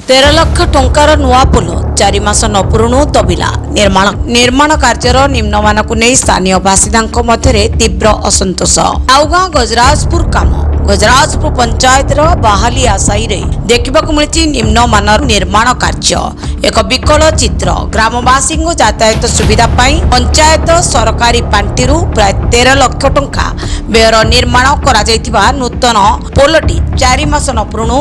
13 लाख टंकार नुआ पोल 4 मास न पुरुणु दबिला निर्माण कार्यर निम्नमान को नहीं स्थानीय बासिंदा मध्य तीव्र असंतोष। आउगां गजराजपुर काम गजराजपुर पंचायत बाहाली आसाई देखा मिली निम्नमान निर्माण कार्य एक विकल चित्र। ग्रामवासी यातायात सुविधा पंचायत सरकारी पांटि प्राय 13 लाख टंका व्ययर निर्माण करा नूतन पोलटी 4 मास न पुरुणु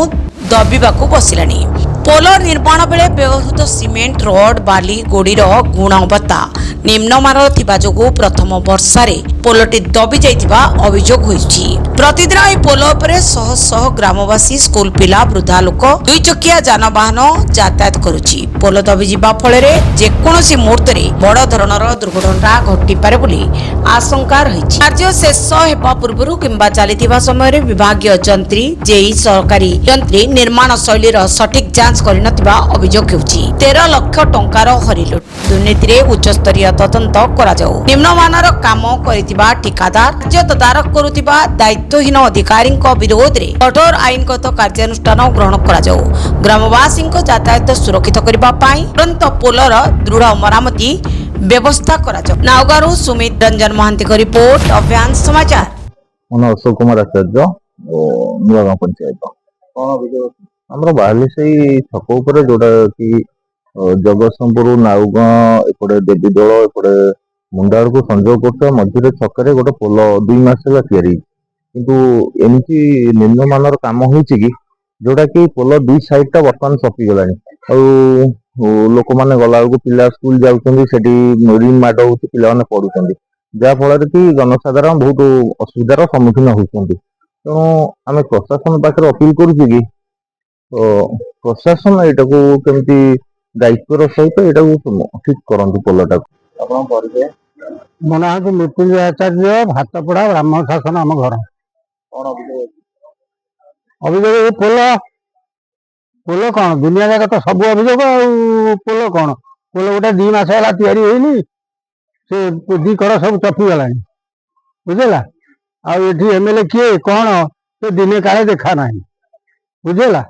दबिबाकू बसिलानी। पोल निर्माण बेले व्यवहृत सीमेंट रड बाली गोड़ीर गुणवत्ता निम्नमान थिबा जोगु प्रथम वर्षारे पोलटी दबी जाइतिबा अभियोग होइछि। प्रतिदिन ए पोल उपरे शह शह ग्रामवासी स्कूल पिला वृद्धा लोक दुई चकिया जानवाहन यातायात करुछि। पोल दबी जिबा फଳରେ जेकोसी मुहूर्तरे बड़ धरणर दुर्घटना घटी पारे बोली आशंका रहिछि। कार्य शेष हेबा पूर्वरु किंबा चलिथिबा समय विभागीय जंत्री जेई सरकारी जंत्री निर्माण शैलीर सठिक जांच करनथिबा अभियोग हेउछि। 13 लाख टंकार हरिलुट दुर्नीति उच्चस्तरीय तदंत करा जाऊ। निम्नमानर काम करिथिबा ठिकादार राज्य तदारक करुथिबा दायित्वहीन अधिकारी विरोध में कठोर आईनगत कार्यानुष्ठान ग्रहण करा जाऊ। ग्रामवासी यातायात सुरक्षित करबा पई तुरंत पोलर दृढ़ मरामती व्यवस्था करा जाऊ। नावगारू सुमित रंजन महांती को रिपोर्ट अभियान समाचार। अशोक कुमार आचार्य नुआगां पंचायत आमर बाहली से छक उपर जोटा कि जगतसिंहपुर नाउगां एपटे देवीदोल एपटे मुंडार को संजोग कर मझे छकरे गोटे पोल 2 मास तैयारी किंतु एमती निम्नमानर काम होइछि कि जोटा कि पोल 2 साइड टा बर्तमान सपी गलानी लोक मैंने गला पिला स्कूल जाउछन्ती सेठी रिम माड होउछि पिला माने पढुछन्ती जा फल कि जनसाधारण बहुत असुविधार सम्मुखीन होउछन्ती। तेणु आम प्रशासन पाखे अपील करुछु कि तो प्रशासन एटा को केमती दायित्वर सहित एटा को ठीक करंतु पोलटा आपन परिचय मो ना मृत्युंजय आचार्य भातपड़ा ब्राह्मण शासन आम घर कोन अभियोग पोल पोल कौन दुनिया जाक तो सब अभियोग पोल कौन पोल गोटे 2 मास है तैयारी होनी से 2 कर सब चपी गला बुझेगा आठी एमएलए किए कौन से दिने काले देखा ना बुझेगा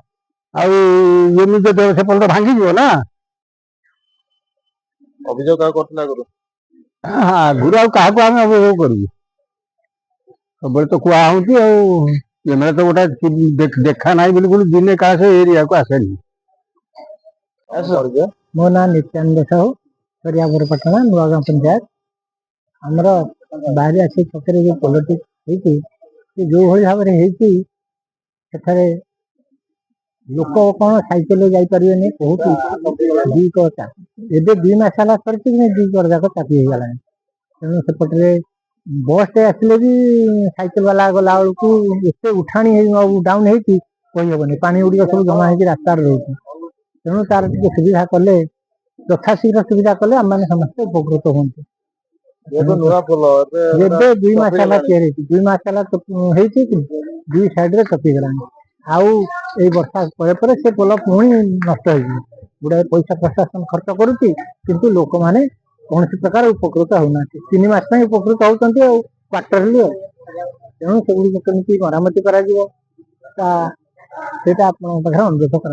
आमि से पोल भांगी जीव ना अभियोग गुरु हाँ गुरु क्या अभियोग करू सब तो कहूँ तो गोटे देखा ना बिल्कुल दिने का से एरिया को आसे मो ना नित्यानंद साहू सरियापुर पटना नुआगां पंचायत आमर बाहरी आसी छकरे जो पोलटी जो भाव से लोक कौन साइकेल जापर बहुत 2 कर एवं 2 मास है कर 2 कर जाक चापी हो गला तेणु सेपटे बस टे आसिले भी साइकेल वाला गला बेलू एत उठाणी डाउन होती कहीहबनी पानी गुड़िक सब जमा हो रास्तार रोचे तेणु तार टे सुविधा कले यथाशीघ्र सुविधा कले आम मैंने समस्त उपकृत हूँ। 2 मास है तैयारी 2 मास है 2 साइड चपी गला आउ वर्षा पर से पोल पुणी नष्ट हो गुड़ाए पैसा प्रशासन खर्च करुच्ची किंतु लोक मैंने कौन प्रकार उपकृत होना 3 मास उपकृत होती क्वार्टरली तेणु से मरामती कर अनुरोध कर।